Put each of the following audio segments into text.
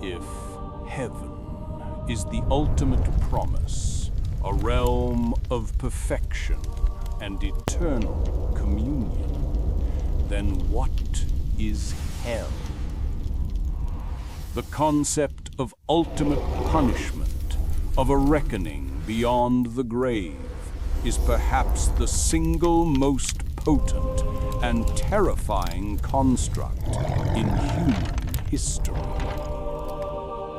if heaven is the ultimate promise, a realm of perfection and eternal communion, then what is hell? The concept of ultimate punishment, of a reckoning beyond the grave, is perhaps the single most potent and terrifying construct in human history.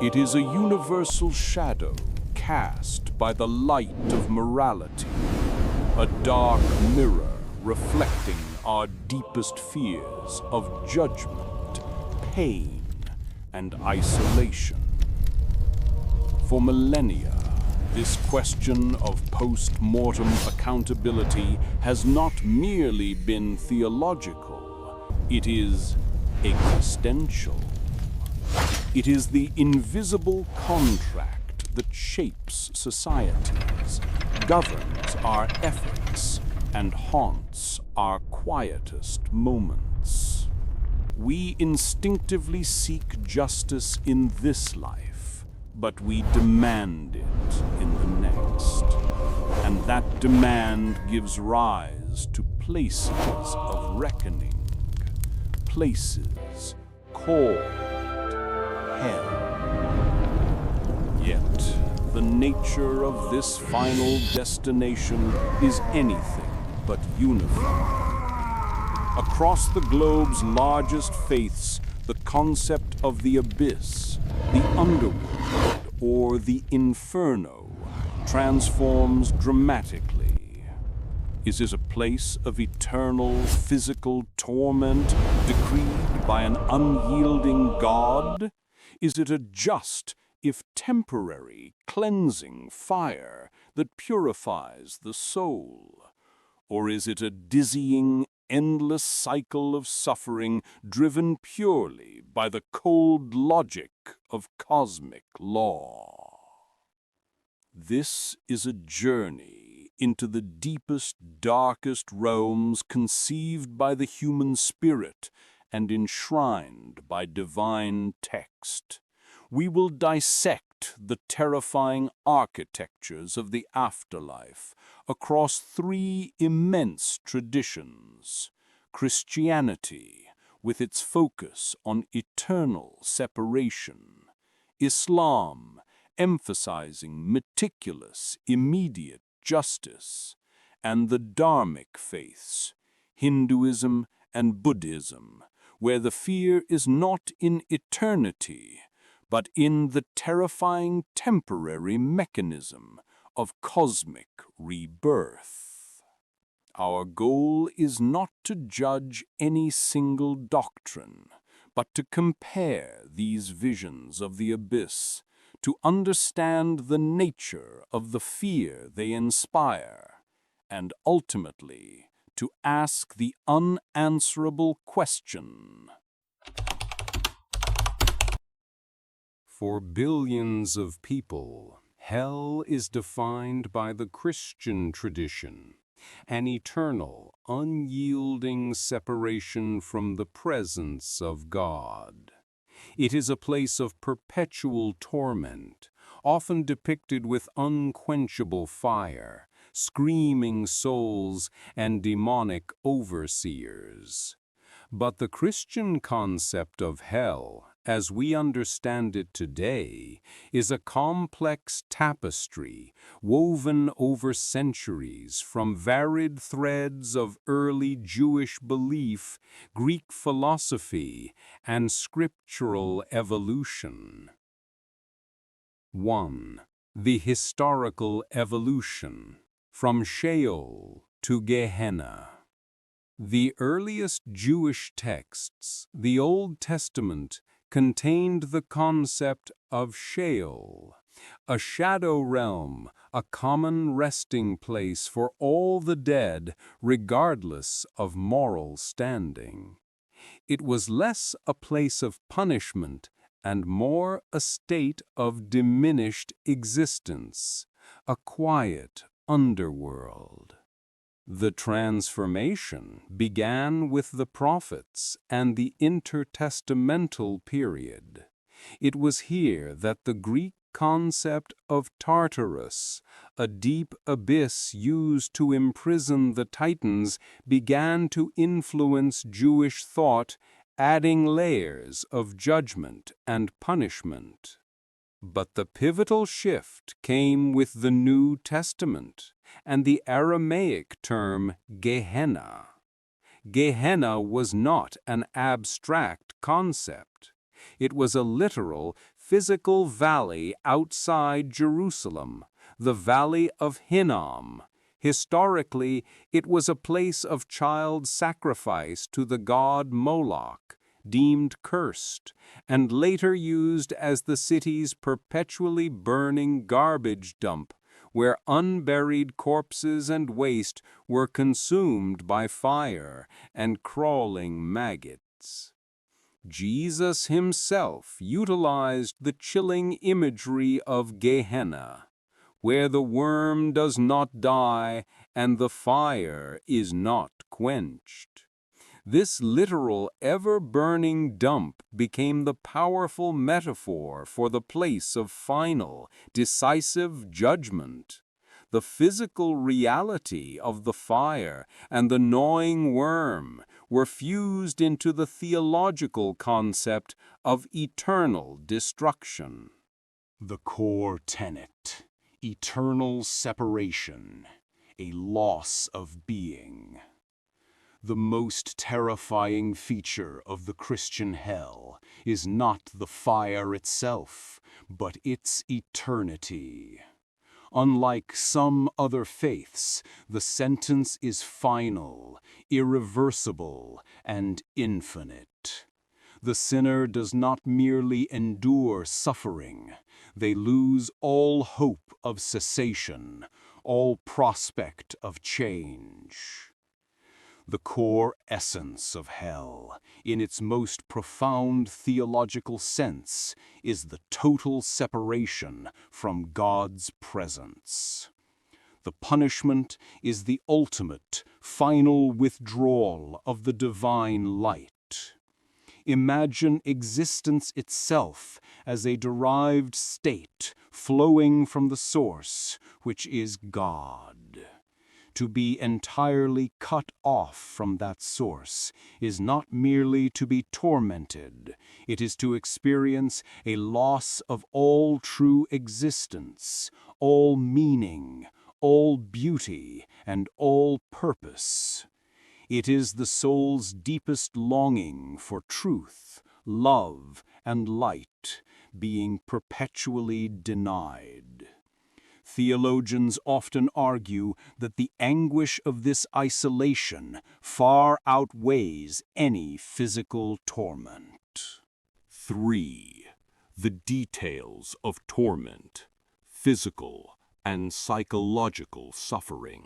It is a universal shadow cast by the light of morality, a dark mirror reflecting our deepest fears of judgment, pain, and isolation. For millennia, this question of post-mortem accountability has not merely been theological, it is existential. It is the invisible contract that shapes societies, governs our ethics, and haunts our quietest moments. We instinctively seek justice in this life, but we demand it in the next. And that demand gives rise to places of reckoning, places called hell. Yet, the nature of this final destination is anything but uniform. Across the globe's largest faiths, the concept of the abyss, the underworld, or the inferno transforms dramatically. Is it a place of eternal physical torment decreed by an unyielding God? Is it a just, if temporary, cleansing fire that purifies the soul? Or is it a dizzying, endless cycle of suffering driven purely by the cold logic of cosmic law? This is a journey into the deepest, darkest realms conceived by the human spirit and enshrined by divine text. We will dissect the terrifying architectures of the afterlife across three immense traditions: Christianity, with its focus on eternal separation; Islam, emphasizing meticulous, immediate justice; and the Dharmic faiths, Hinduism and Buddhism, where the fear is not in eternity, but in the terrifying temporary mechanism of cosmic rebirth. Our goal is not to judge any single doctrine, but to compare these visions of the abyss, to understand the nature of the fear they inspire, and ultimately to ask the unanswerable question. For billions of people, hell is defined by the Christian tradition, an eternal, unyielding separation from the presence of God. It is a place of perpetual torment, often depicted with unquenchable fire, screaming souls, and demonic overseers. But the Christian concept of hell, as we understand it today, is a complex tapestry woven over centuries from varied threads of early Jewish belief, Greek philosophy, and scriptural evolution. 1. The historical evolution, from Sheol to Gehenna. The earliest Jewish texts, the Old Testament, contained the concept of Sheol, a shadow realm, a common resting place for all the dead, regardless of moral standing. It was less a place of punishment and more a state of diminished existence, a quiet underworld. The transformation began with the prophets and the intertestamental period. It was here that the Greek concept of Tartarus, a deep abyss used to imprison the Titans, began to influence Jewish thought, adding layers of judgment and punishment. But the pivotal shift came with the New Testament and the Aramaic term Gehenna. Gehenna was not an abstract concept. It was a literal, physical valley outside Jerusalem, the Valley of Hinnom. Historically, it was a place of child sacrifice to the god Moloch, deemed cursed, and later used as the city's perpetually burning garbage dump, where unburied corpses and waste were consumed by fire and crawling maggots. Jesus himself utilized the chilling imagery of Gehenna, where the worm does not die and the fire is not quenched. This literal, ever-burning dump became the powerful metaphor for the place of final, decisive judgment. The physical reality of the fire and the gnawing worm were fused into the theological concept of eternal destruction. The core tenet: eternal separation, a loss of being. The most terrifying feature of the Christian hell is not the fire itself, but its eternity. Unlike some other faiths, the sentence is final, irreversible, and infinite. The sinner does not merely endure suffering. They lose all hope of cessation, all prospect of change. The core essence of hell, in its most profound theological sense, is the total separation from God's presence. The punishment is the ultimate, final withdrawal of the divine light. Imagine existence itself as a derived state flowing from the source, which is God. To be entirely cut off from that source is not merely to be tormented, it is to experience a loss of all true existence, all meaning, all beauty, and all purpose. It is the soul's deepest longing for truth, love, and light being perpetually denied. Theologians often argue that the anguish of this isolation far outweighs any physical torment. 3. The details of torment, physical and psychological suffering.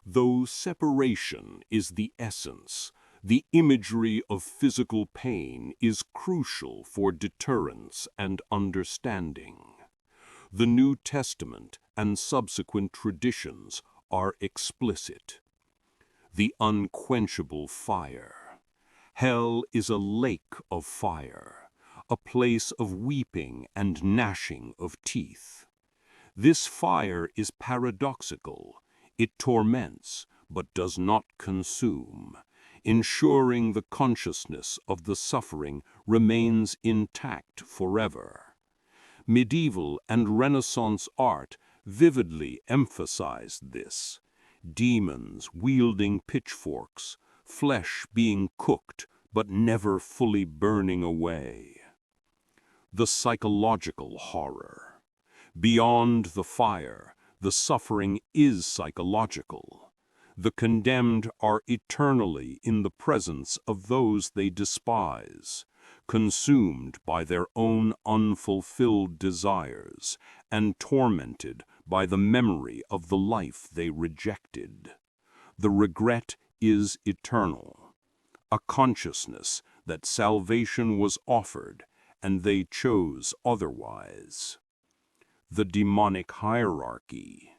Though separation is the essence, the imagery of physical pain is crucial for deterrence and understanding. The New Testament and subsequent traditions are explicit. The unquenchable fire. Hell is a lake of fire, a place of weeping and gnashing of teeth. This fire is paradoxical. It torments, but does not consume, ensuring the consciousness of the suffering remains intact forever. Medieval and Renaissance art vividly emphasized this. Demons wielding pitchforks, flesh being cooked but never fully burning away. The psychological horror. Beyond the fire, the suffering is psychological. The condemned are eternally in the presence of those they despise, consumed by their own unfulfilled desires, and tormented by the memory of the life they rejected. The regret is eternal, a consciousness that salvation was offered and they chose otherwise. The demonic hierarchy.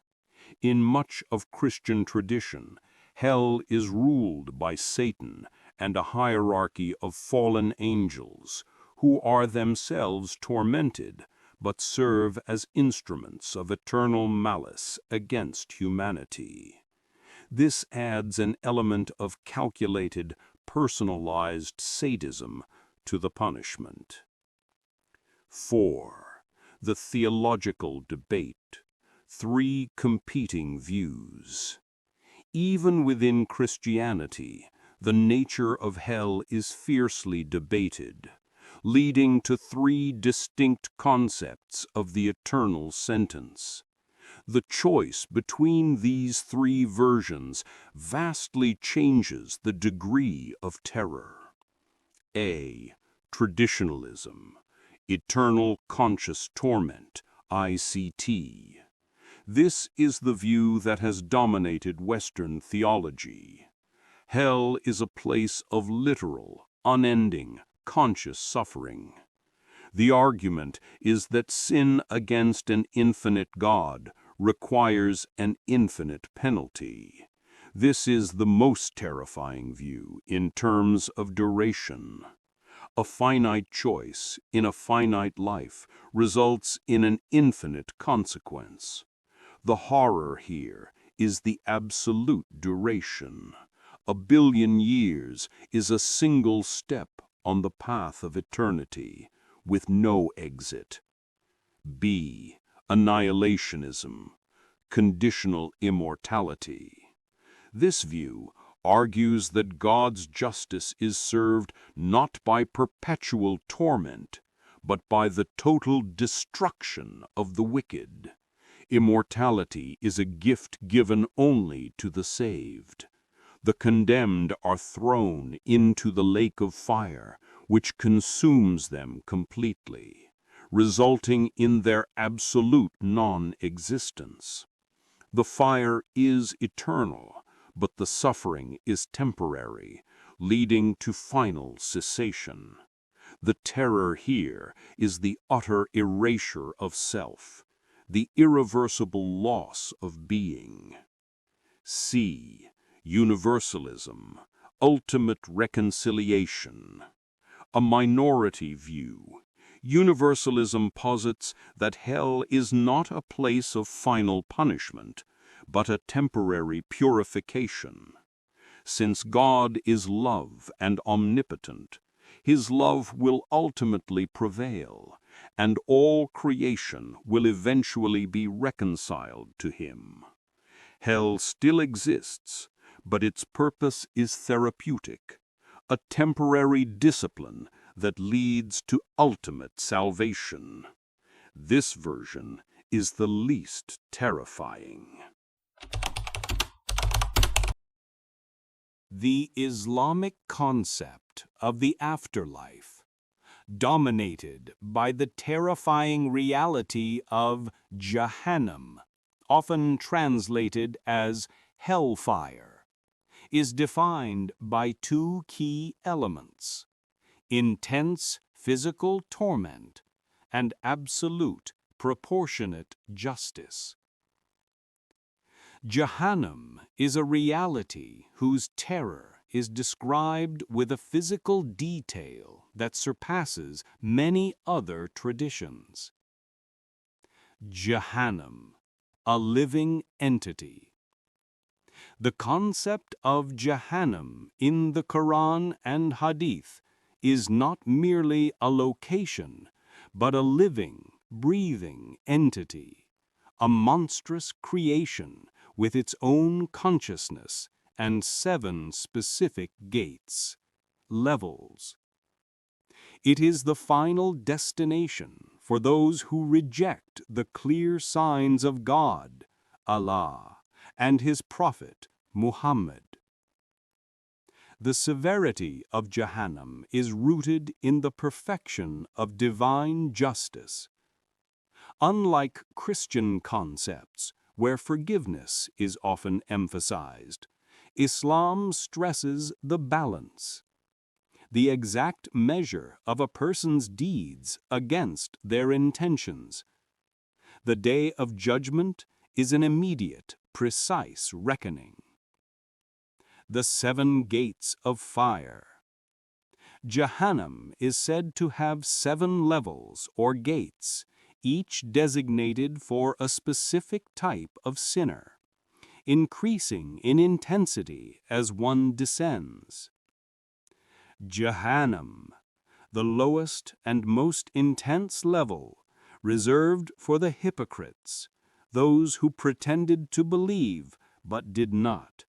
In much of Christian tradition, hell is ruled by Satan and a hierarchy of fallen angels who are themselves tormented, but serve as instruments of eternal malice against humanity. This adds an element of calculated, personalized sadism to the punishment. 4. The theological debate. 3 competing views. Even within Christianity, the nature of hell is fiercely debated, leading to 3 distinct concepts of the eternal sentence. The choice between these 3 versions vastly changes the degree of terror. A. Traditionalism. Eternal conscious torment, ICT. This is the view that has dominated Western theology. Hell is a place of literal, unending, conscious suffering. The argument is that sin against an infinite God requires an infinite penalty. This is the most terrifying view in terms of duration. A finite choice in a finite life results in an infinite consequence. The horror here is the absolute duration. 1 billion years is a single step on the path of eternity, with no exit. B. Annihilationism. Conditional immortality. This view argues that God's justice is served not by perpetual torment, but by the total destruction of the wicked. Immortality is a gift given only to the saved. The condemned are thrown into the lake of fire, which consumes them completely, resulting in their absolute non-existence. The fire is eternal, but the suffering is temporary, leading to final cessation. The terror here is the utter erasure of self, the irreversible loss of being. C. Universalism, ultimate reconciliation. A minority view. Universalism posits that hell is not a place of final punishment, but a temporary purification. Since God is love and omnipotent, His love will ultimately prevail, and all creation will eventually be reconciled to Him. Hell still exists, but its purpose is therapeutic, a temporary discipline that leads to ultimate salvation. This version is the least terrifying. The Islamic concept of the afterlife, dominated by the terrifying reality of Jahanam, often translated as hellfire, is defined by 2 key elements: intense physical torment and absolute proportionate justice. Jahanam is a reality whose terror is described with a physical detail that surpasses many other traditions. Jahanam, a living entity. The concept of Jahanam in the Quran and Hadith is not merely a location, but a living, breathing entity, a monstrous creation with its own consciousness and 7 specific gates, levels. It is the final destination for those who reject the clear signs of God, Allah, and His Prophet, Muhammad. The severity of Jahanam is rooted in the perfection of divine justice. Unlike Christian concepts, where forgiveness is often emphasized, Islam stresses the balance, the exact measure of a person's deeds against their intentions. The day of judgment is an immediate, precise reckoning. The 7 gates of fire. Jahanam is said to have 7 levels or gates, each designated for a specific type of sinner, increasing in intensity as one descends. Jahanam, the lowest and most intense level, reserved for the hypocrites, those who pretended to believe but did not.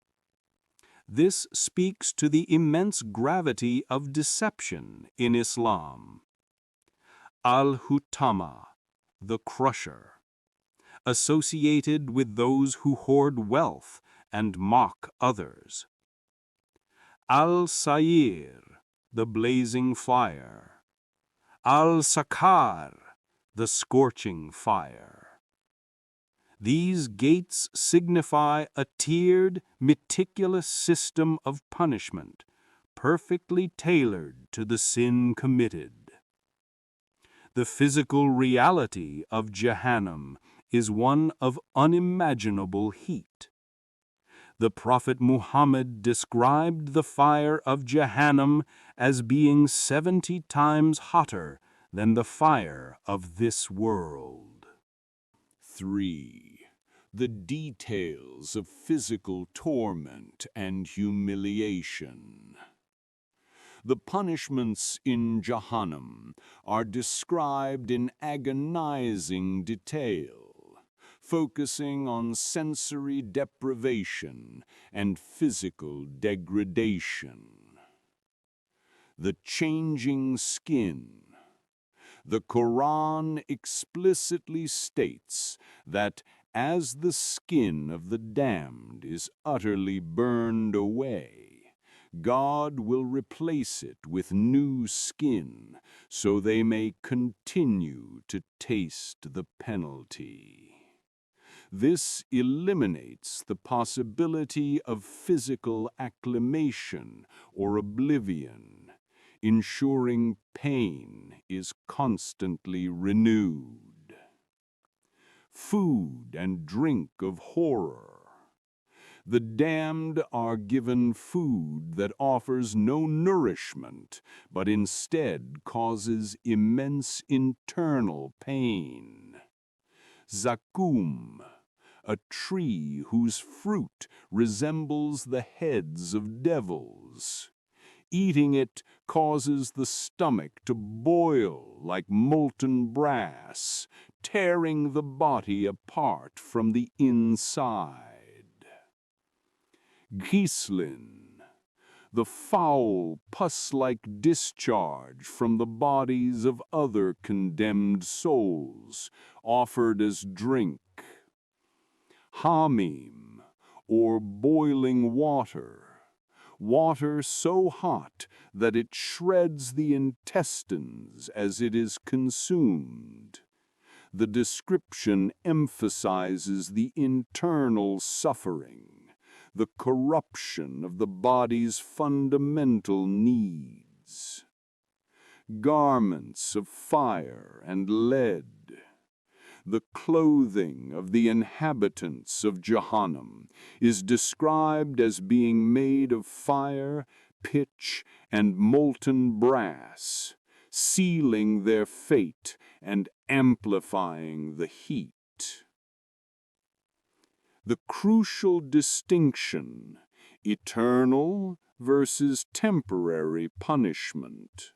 This speaks to the immense gravity of deception in Islam. Al-Hutama, the crusher, associated with those who hoard wealth and mock others. Al-Sayir, the blazing fire. Al-Sakar, the scorching fire. These gates signify a tiered, meticulous system of punishment, perfectly tailored to the sin committed. The physical reality of Jahanam is one of unimaginable heat. The Prophet Muhammad described the fire of Jahanam as being 70 times hotter than the fire of this world. 3. The details of physical torment and humiliation. The punishments in Jahanam are described in agonizing detail, focusing on sensory deprivation and physical degradation. The changing skin. The Quran explicitly states that as the skin of the damned is utterly burned away, God will replace it with new skin, so they may continue to taste the penalty. This eliminates the possibility of physical acclimation or oblivion, ensuring pain is constantly renewed. Food and drink of horror. The damned are given food that offers no nourishment, but instead causes immense internal pain. Zakum, a tree whose fruit resembles the heads of devils. Eating it causes the stomach to boil like molten brass, tearing the body apart from the inside. Ghislin, the foul, pus-like discharge from the bodies of other condemned souls, offered as drink. Hamim, or boiling water. Water so hot that it shreds the intestines as it is consumed. The description emphasizes the internal suffering, the corruption of the body's fundamental needs. Garments of fire and lead. The clothing of the inhabitants of Jahanam is described as being made of fire, pitch, and molten brass, sealing their fate and amplifying the heat. The crucial distinction, eternal versus temporary punishment.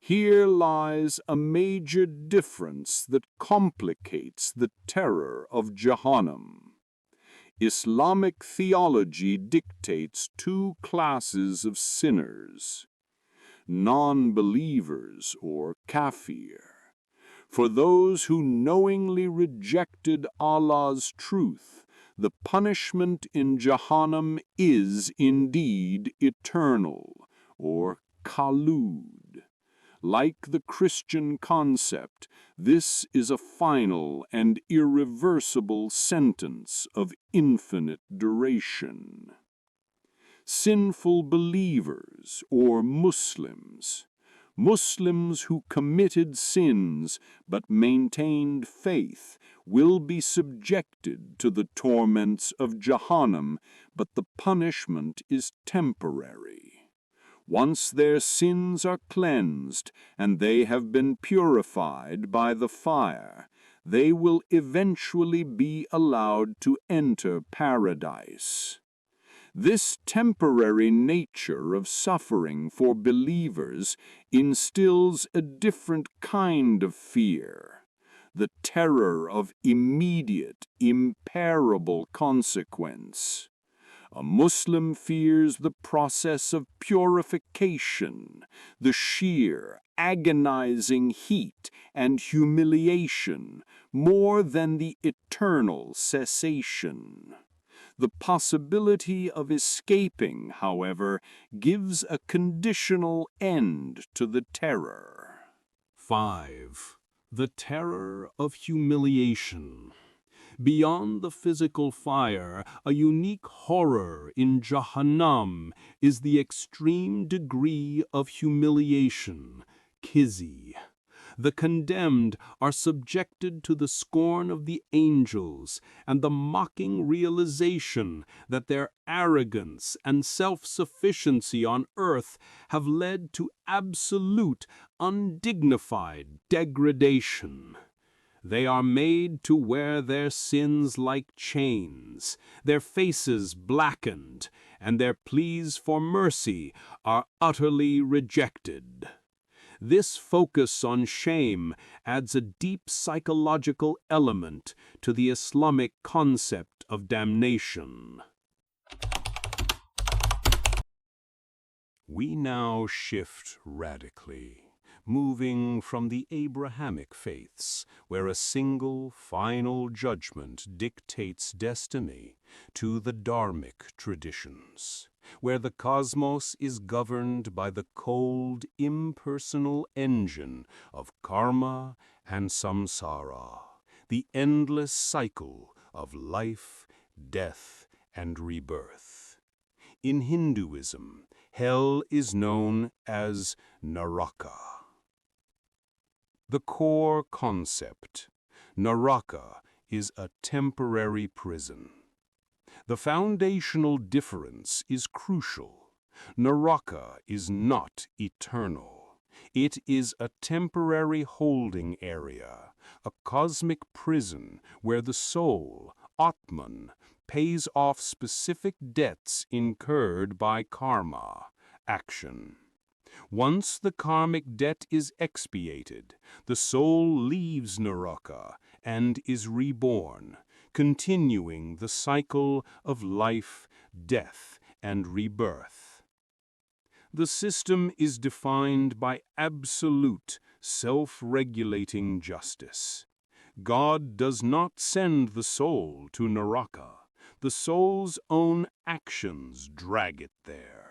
Here lies a major difference that complicates the terror of Jahanam. Islamic theology dictates 2 classes of sinners: non-believers or kafir. For those who knowingly rejected Allah's truth, the punishment in Jahanam is indeed eternal, or khalud. Like the Christian concept, this is a final and irreversible sentence of infinite duration. Sinful believers, or Muslims, Muslims who committed sins but maintained faith, will be subjected to the torments of Jahanam, but the punishment is temporary. Once their sins are cleansed and they have been purified by the fire, they will eventually be allowed to enter paradise. This temporary nature of suffering for believers instills a different kind of fear, the terror of immediate, imperishable consequence. A Muslim fears the process of purification, the sheer, agonizing heat and humiliation, more than the eternal cessation. The possibility of escaping, however, gives a conditional end to the terror. 5. The terror of humiliation. Beyond the physical fire, a unique horror in Jahanam is the extreme degree of humiliation, khizi. The condemned are subjected to the scorn of the angels and the mocking realization that their arrogance and self-sufficiency on earth have led to absolute, undignified degradation. They are made to wear their sins like chains, their faces blackened, and their pleas for mercy are utterly rejected. This focus on shame adds a deep psychological element to the Islamic concept of damnation. We now shift radically, moving from the Abrahamic faiths, where a single, final judgment dictates destiny, to the Dharmic traditions, where the cosmos is governed by the cold, impersonal engine of karma and samsara, the endless cycle of life, death, and rebirth. In Hinduism, hell is known as Naraka. The core concept, Naraka, is a temporary prison. The foundational difference is crucial. Naraka is not eternal. It is a temporary holding area, a cosmic prison where the soul, Atman, pays off specific debts incurred by karma, action. Once the karmic debt is expiated, the soul leaves Naraka and is reborn, continuing the cycle of life, death, and rebirth. The system is defined by absolute, self-regulating justice. God does not send the soul to Naraka. The soul's own actions drag it there.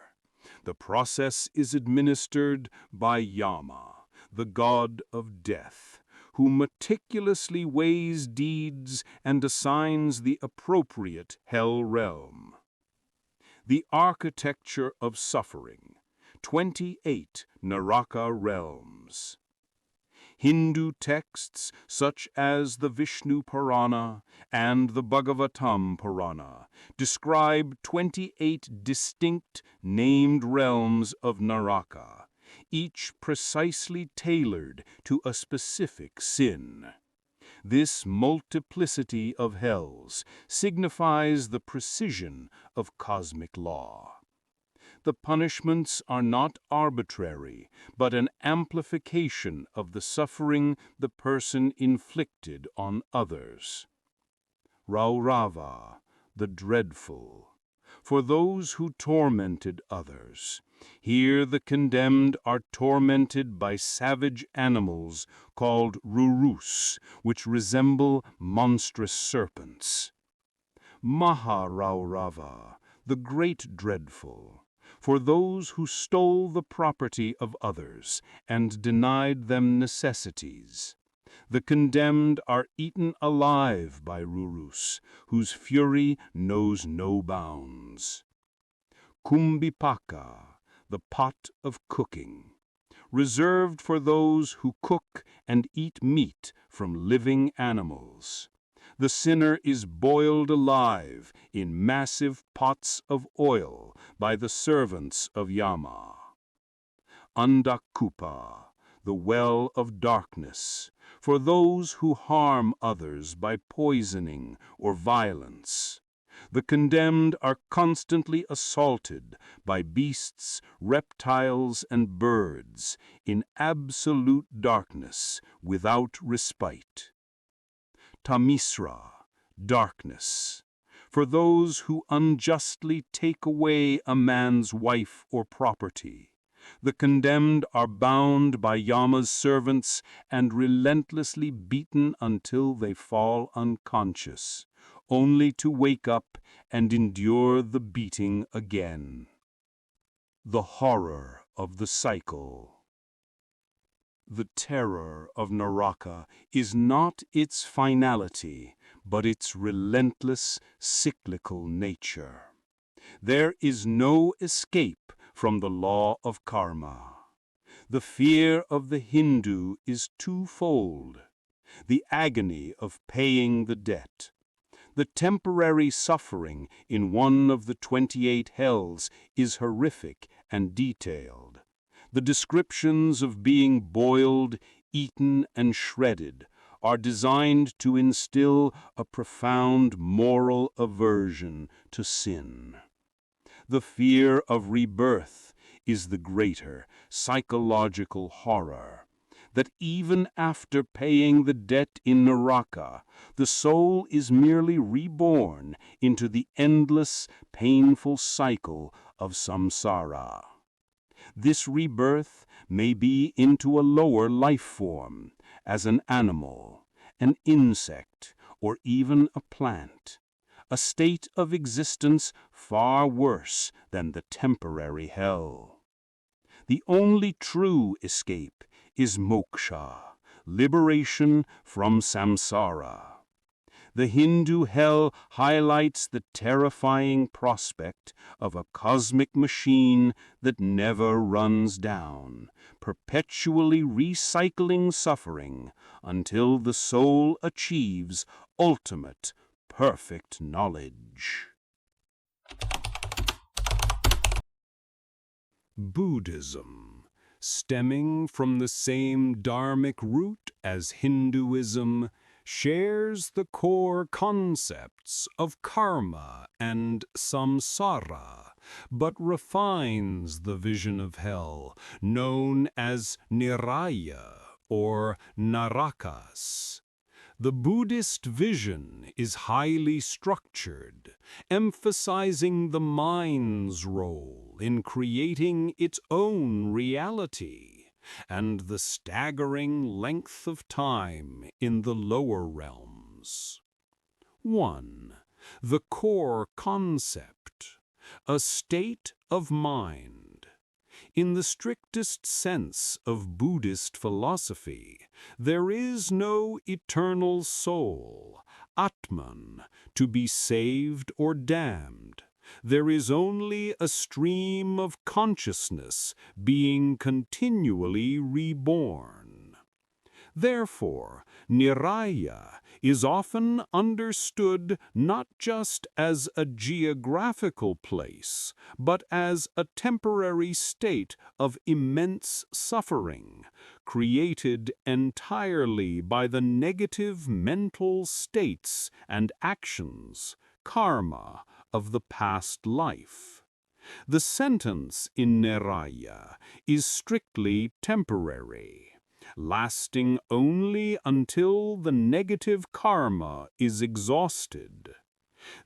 The process is administered by Yama, the god of death, who meticulously weighs deeds and assigns the appropriate hell realm. The architecture of suffering, 28 Naraka realms. Hindu texts such as the Vishnu Purana and the Bhagavatam Purana describe 28 distinct named realms of Naraka, each precisely tailored to a specific sin. This multiplicity of hells signifies the precision of cosmic law. The punishments are not arbitrary, but an amplification of the suffering the person inflicted on others. Raurava, the dreadful, for those who tormented others. Here the condemned are tormented by savage animals called rurus, which resemble monstrous serpents. Maharaurava, the great dreadful, for those who stole the property of others and denied them necessities. The condemned are eaten alive by rurus, whose fury knows no bounds. Kumbhipaka, the pot of cooking, reserved for those who cook and eat meat from living animals. The sinner is boiled alive in massive pots of oil by the servants of Yama. Andakupa, the well of darkness, for those who harm others by poisoning or violence. The condemned are constantly assaulted by beasts, reptiles, and birds in absolute darkness without respite. Tamisra, darkness, for those who unjustly take away a man's wife or property. The condemned are bound by Yama's servants and relentlessly beaten until they fall unconscious, only to wake up and endure the beating again. The horror of the cycle. The terror of Naraka is not its finality, but its relentless, cyclical nature. There is no escape from the law of karma. The fear of the Hindu is twofold: the agony of paying the debt. The temporary suffering in one of the 28 hells is horrific and detailed. The descriptions of being boiled, eaten, and shredded are designed to instill a profound moral aversion to sin. The fear of rebirth is the greater psychological horror, that even after paying the debt in Naraka, the soul is merely reborn into the endless, painful cycle of samsara. This rebirth may be into a lower life form, as an animal, an insect, or even a plant, a state of existence far worse than the temporary hell. The only true escape is moksha, liberation from samsara. The Hindu hell highlights the terrifying prospect of a cosmic machine that never runs down, perpetually recycling suffering until the soul achieves ultimate, perfect knowledge. Buddhism, stemming from the same Dharmic root as Hinduism, shares the core concepts of karma and samsara, but refines the vision of hell, known as Niraya or Narakas. The Buddhist vision is highly structured, emphasizing the mind's role in creating its own reality, and the staggering length of time in the lower realms. 1. The core concept, a state of mind. In the strictest sense of Buddhist philosophy, there is no eternal soul, Atman, to be saved or damned. There is only a stream of consciousness being continually reborn. Therefore, Niraya is often understood not just as a geographical place, but as a temporary state of immense suffering, created entirely by the negative mental states and actions, karma, of the past life. The sentence in Niraya is strictly temporary, lasting only until the negative karma is exhausted.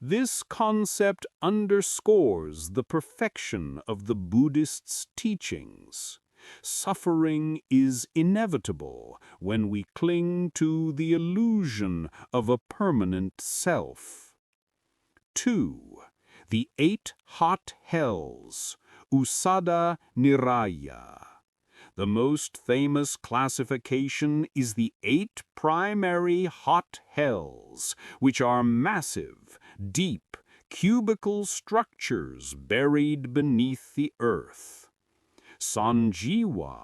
This concept underscores the perfection of the Buddhist's teachings. Suffering is inevitable when we cling to the illusion of a permanent self. 2. The 8 hot hells, Usada Niraya. The most famous classification is the 8 primary hot hells, which are massive, deep, cubical structures buried beneath the earth. Sanjiva,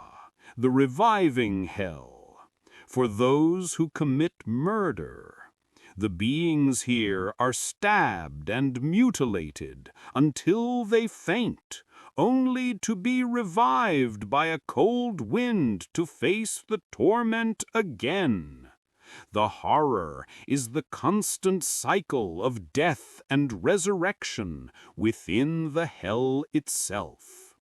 the reviving hell, for those who commit murder. The beings here are stabbed and mutilated until they faint, only to be revived by a cold wind to face the torment again. The horror is the constant cycle of death and resurrection within the hell itself.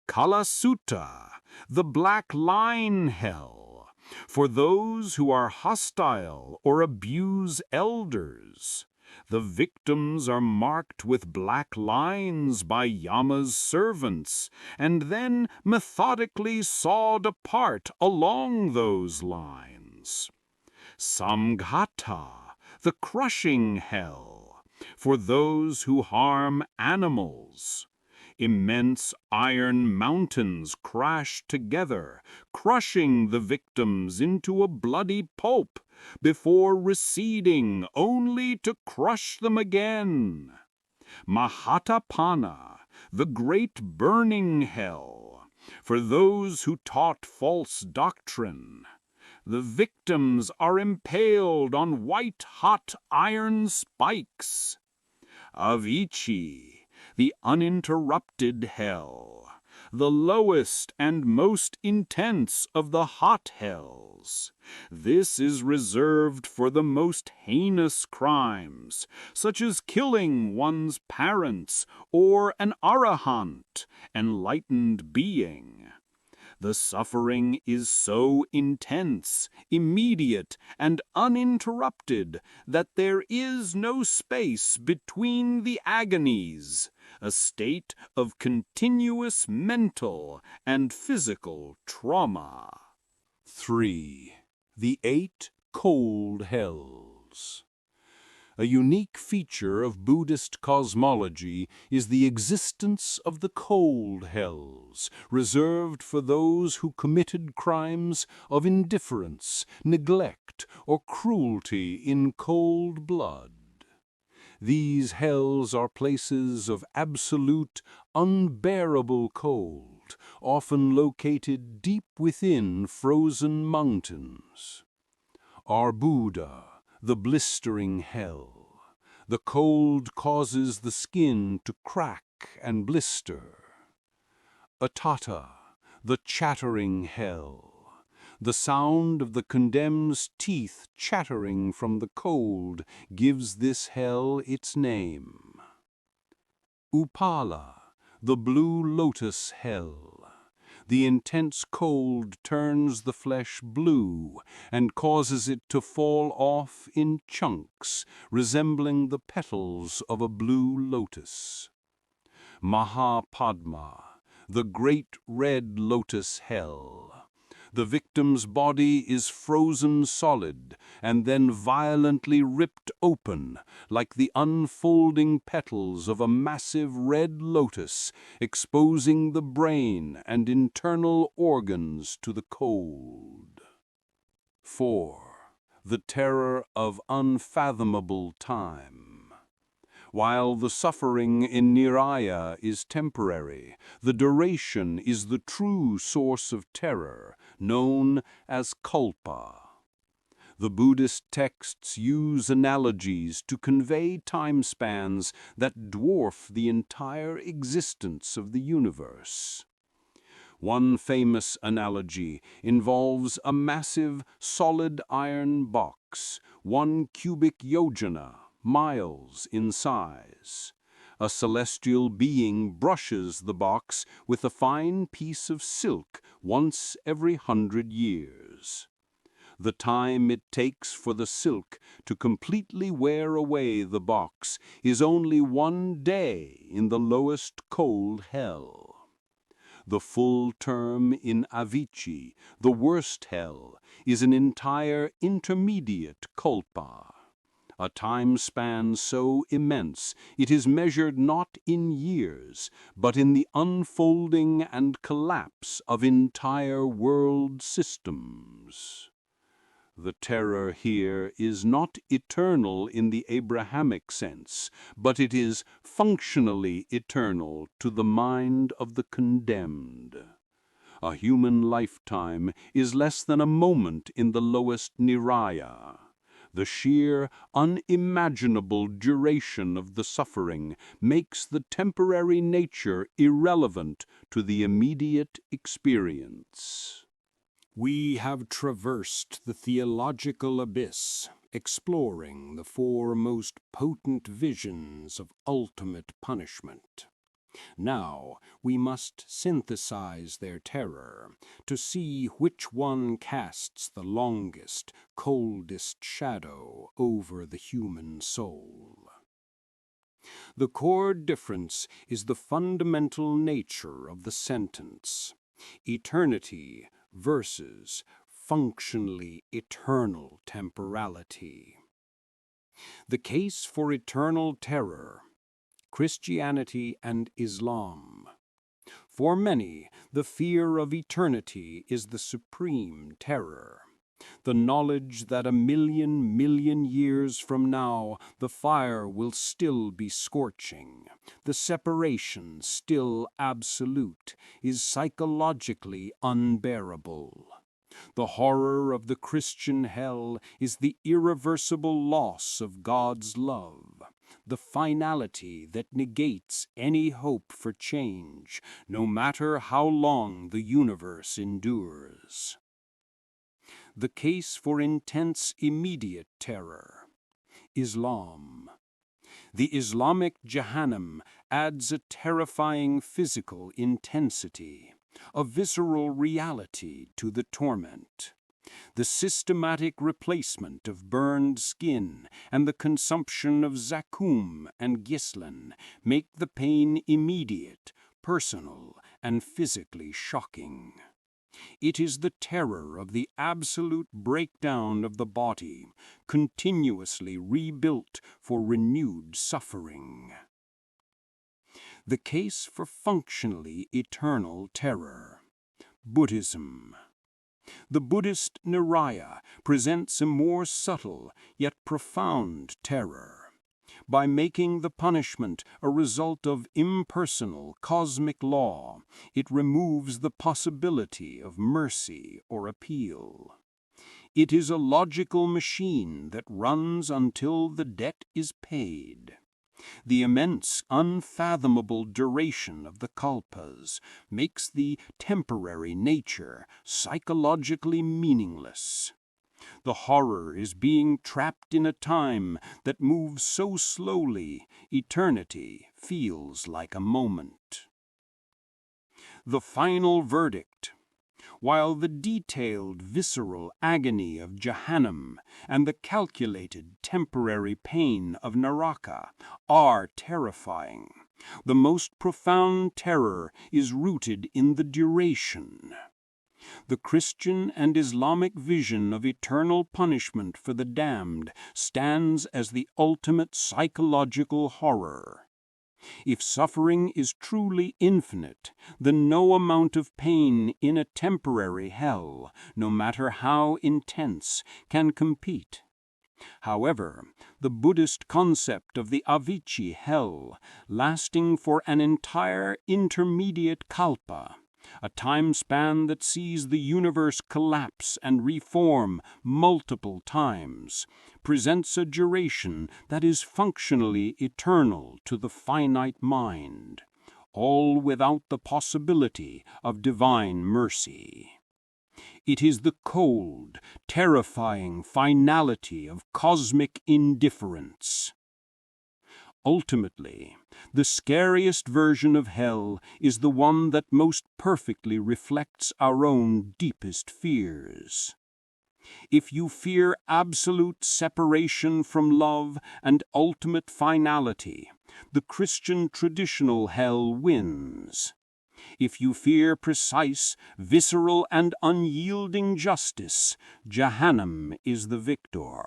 Kalasutta, the black line hell, for those who are hostile or abuse elders. The victims are marked with black lines by Yama's servants, and then methodically sawed apart along those lines. Samghata, the crushing hell, for those who harm animals. Immense iron mountains crash together, crushing the victims into a bloody pulp, before receding only to crush them again. Mahatapana, the great burning hell, for those who taught false doctrine. The victims are impaled on white-hot iron spikes. Avicii, the uninterrupted hell, the lowest and most intense of the hot hells. This is reserved for the most heinous crimes, such as killing one's parents or an arahant, enlightened being. The suffering is so intense, immediate, and uninterrupted that there is no space between the agonies, a state of continuous mental and physical trauma. 3. The 8 cold hells. A unique feature of Buddhist cosmology is the existence of the cold hells, reserved for those who committed crimes of indifference, neglect, or cruelty in cold blood. These hells are places of absolute, unbearable cold, often located deep within frozen mountains. Arbuda, the blistering hell. The cold causes the skin to crack and blister. Atata, the chattering hell. The sound of the condemned's teeth chattering from the cold gives this hell its name. Upala, the blue lotus hell. The intense cold turns the flesh blue and causes it to fall off in chunks, resembling the petals of a blue lotus. Mahapadma, the great red lotus hell. The victim's body is frozen solid and then violently ripped open, like the unfolding petals of a massive red lotus, exposing the brain and internal organs to the cold. 4. The terror of unfathomable time. While the suffering in Niraya is temporary, the duration is the true source of terror, known as kalpa. The Buddhist texts use analogies to convey time spans that dwarf the entire existence of the universe. One famous analogy involves a massive, solid iron box, 1 cubic yojana, miles in size. A celestial being brushes the box with a fine piece of silk once every 100 years. The time it takes for the silk to completely wear away the box is only 1 day in the lowest cold hell. The full term in Avicii, the worst hell, is an entire intermediate kalpa. A time span so immense it is measured not in years, but in the unfolding and collapse of entire world systems. The terror here is not eternal in the Abrahamic sense, but it is functionally eternal to the mind of the condemned. A human lifetime is less than a moment in the lowest Niraya. The sheer, unimaginable duration of the suffering makes the temporary nature irrelevant to the immediate experience. We have traversed the theological abyss, exploring the four most potent visions of ultimate punishment. Now we must synthesize their terror to see which one casts the longest, coldest shadow over the human soul. The core difference is the fundamental nature of the sentence: eternity versus functionally eternal temporality. The case for eternal terror: Christianity and Islam. For many, the fear of eternity is the supreme terror. The knowledge that a million years from now the fire will still be scorching, the separation still absolute, is psychologically unbearable. The horror of the Christian hell is the irreversible loss of God's love, the finality that negates any hope for change, no matter how long the universe endures. The case for intense immediate terror: Islam. The Islamic Jahanam adds a terrifying physical intensity, a visceral reality to the torment. The systematic replacement of burned skin and the consumption of zakum and ghislin make the pain immediate, personal, and physically shocking. It is the terror of the absolute breakdown of the body, continuously rebuilt for renewed suffering. The case for functionally eternal terror: Buddhism. The Buddhist Niraya presents a more subtle yet profound terror. By making the punishment a result of impersonal cosmic law, it removes the possibility of mercy or appeal. It is a logical machine that runs until the debt is paid. The immense, unfathomable duration of the kalpas makes the temporary nature psychologically meaningless. The horror is being trapped in a time that moves so slowly, eternity feels like a moment. The final verdict: while the detailed, visceral agony of Jahanam and the calculated, temporary pain of Naraka are terrifying, the most profound terror is rooted in the duration. The Christian and Islamic vision of eternal punishment for the damned stands as the ultimate psychological horror. If suffering is truly infinite, then no amount of pain in a temporary hell, no matter how intense, can compete. However, the Buddhist concept of the Avicii hell, lasting for an entire intermediate kalpa, a time span that sees the universe collapse and reform multiple times, presents a duration that is functionally eternal to the finite mind, all without the possibility of divine mercy. It is the cold, terrifying finality of cosmic indifference. Ultimately, the scariest version of hell is the one that most perfectly reflects our own deepest fears. If you fear absolute separation from love and ultimate finality, the Christian traditional hell wins. If you fear precise, visceral, and unyielding justice, Jahanam is the victor.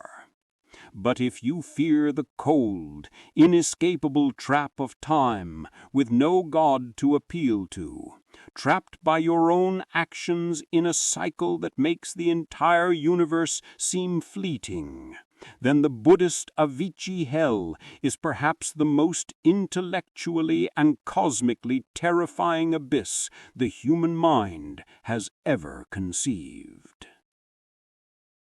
But if you fear the cold, inescapable trap of time, with no God to appeal to, trapped by your own actions in a cycle that makes the entire universe seem fleeting, then the Buddhist Avicii hell is perhaps the most intellectually and cosmically terrifying abyss the human mind has ever conceived.